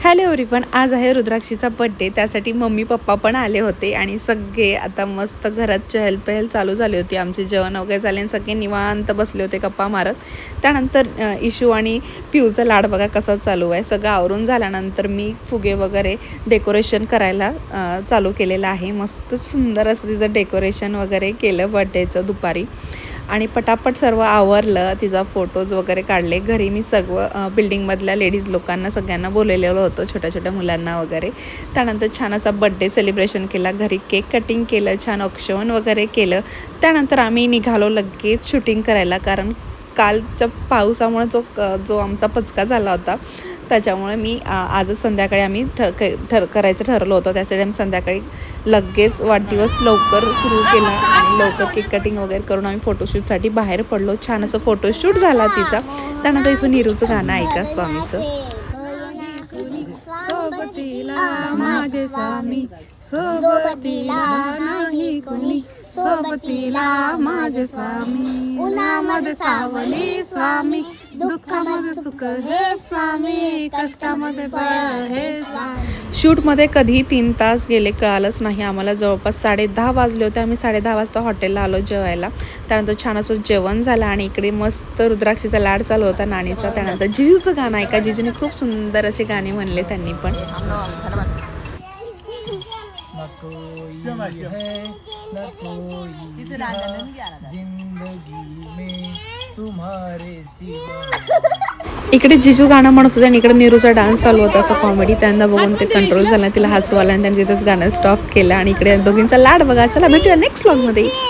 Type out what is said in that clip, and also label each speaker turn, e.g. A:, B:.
A: Hello everyone, आज आहे रुद्राक्षीचा birthday. त्यासाठी मम्मी पप्पा पण आले होते आणि सगळे आता मस्त घरात चहलपहल चालू झाली होती. आमचे जेवण वगैरे झाले आणि सगळे निवांत बसले होते गप्पा मारत. त्यानंतर इशू आणि पिऊचा लाड बघा कसा चालू आहे. सगळं आवरून झाल्यानंतर मी फुगे वगैरे डेकोरेशन करायला चालू केलेलं आहे. मस्त सुंदर असं तिचं डेकोरेशन वगैरे केलं बड्डेचं दुपारी आणि पटापट सर्व आवरलं. तिचा फोटोज वगैरे काढले. घरी मी सर्व बिल्डिंगमधल्या लेडीज लोकांना सगळ्यांना बोलवलेलं होतं, छोट्या छोट्या मुलांना वगैरे. त्यानंतर छान असा बड्डे सेलिब्रेशन केला. घरी केक कटिंग केलं, छान औक्षण वगैरे केलं. त्यानंतर आम्ही निघालो लगेच शूटिंग करायला, कारण कालच्या पावसामुळे जो आमचा पचका झाला होता त्याच्यामुळे मी आजच संध्याकाळी आम्ही करायचं ठरवलं होतं. त्यासाठी आम्ही संध्याकाळी लगेच वाढदिवस लवकर सुरू केला आणि लवकर केक कटिंग वगैरे करून आम्ही फोटोशूटसाठी बाहेर पडलो. छान असं फोटोशूट झाला तिचा. त्यानंतर इथून नीरूचं गाणं ऐका स्वामीचं.
B: माझे स्वामी सोबतीला नाही कोणी, सोबतीला माझे स्वामी, उन्हामध्ये सावली स्वामी, दुःखामध्ये सुख हे स्वामी, कष्टामध्ये बळ हे स्वामी.
A: शूटमध्ये कधी 3 तास गेले कळालंच नाही आम्हाला. जवळपास 10:30 वाजले होते. आम्ही 10:30 वाजता हॉटेलला आलो जेवायला. त्यानंतर छान असं जेवण झालं आणि इकडे मस्त रुद्राक्षीचा लाड चालू होता नानीचा. त्यानंतर जिजूचं गाणं ऐका. जिजूने खूप सुंदर असे गाणे म्हणले त्यांनी पण. इकडे जिजू गाणं म्हणत होते आणि इकडे नीरूचा डान्स चालू होता. असं कॉमेडी त्यांना बघून ते कंट्रोल झालं. तिला हसू आला आणि त्यांनी तिथंच गाणं स्टॉप केलं आणि इकडे दोघींचा लाड बघा. चला भेटूया नेक्स्ट व्लॉगमध्ये.